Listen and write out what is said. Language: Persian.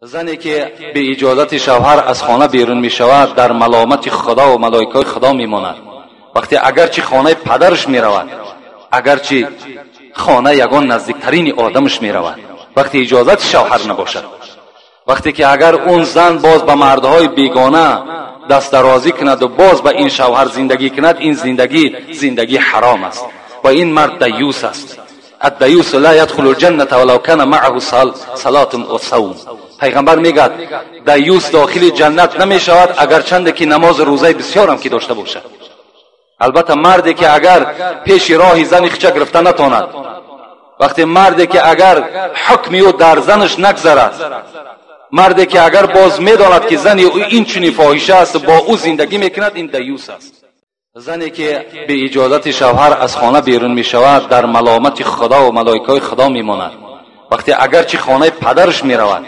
زنی که به اجازت شوهر از خانه بیرون می شود در ملامت خدا و ملائکه خدا می ماند. وقتی اگرچه خانه پدرش می رود، اگرچه خانه یگان نزدیکترین آدمش می رود، وقتی اجازت شوهر نباشد، وقتی که اگر اون زن باز به مردهای بیگانه دست درازی کند و باز به این شوهر زندگی کند، این زندگی حرام است و این مرد دیوس است. الدیوس لا يدخل الجنة ولو كان معه صلاة و صوم. پیغمبر میگه دیوس داخل جنت نمی شود اگر چند که نماز روزه بسیار هم که داشته باشد. البته مردی که اگر پیش راه زن خچه گرفته نتواند، وقتی مردی که اگر حکمی او در زنش نگذرد، مردی که اگر باز میداند که زن او این چنین فاحشه است با او زندگی میکند، این دیوس است. زنی که به اجازت شوهر از خانه بیرون می شود در ملامت خدا و ملائکه خدا می ماند. وقتی اگرچه خانه پدرش می رود،